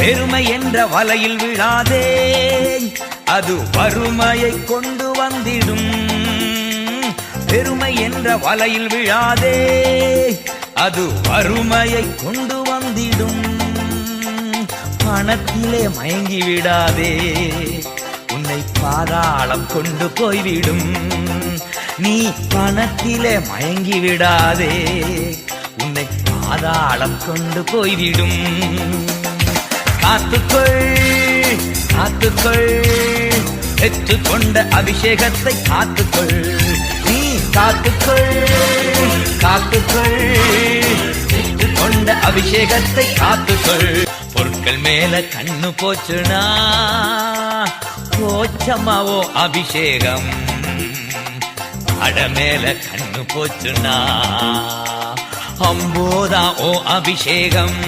பெருமை என்ற வலையில் விழாதே, அது வறுமையை கொண்டு வந்திடும். பெருமை என்ற வலையில் விழாதே, அது வறுமையை கொண்டு வந்திடும். பணத்திலே மயங்கி விடாதே, உன்னை பாதாளம் கொண்டு போய்விடும். நீ பணத்திலே மயங்கி விடாதே, உன்னை பாதாளம் கொண்டு போய்விடும். காத்துக்கொள் காத்துக்கொள், பெற்றுக்கொண்ட அபிஷேகத்தை காத்துக்கொள். நீ காத்துக்கொள் காத்துக்கொள், பெற்றுக்கொண்ட அபிஷேகத்தை காத்துக்கொள். பொருட்கள் மேல கண்ணு போச்சுனா போச்சமாவோ அபிஷேகம். அட மேல கண்ணு போச்சுனா அம்போதா ஓ அபிஷேகம்.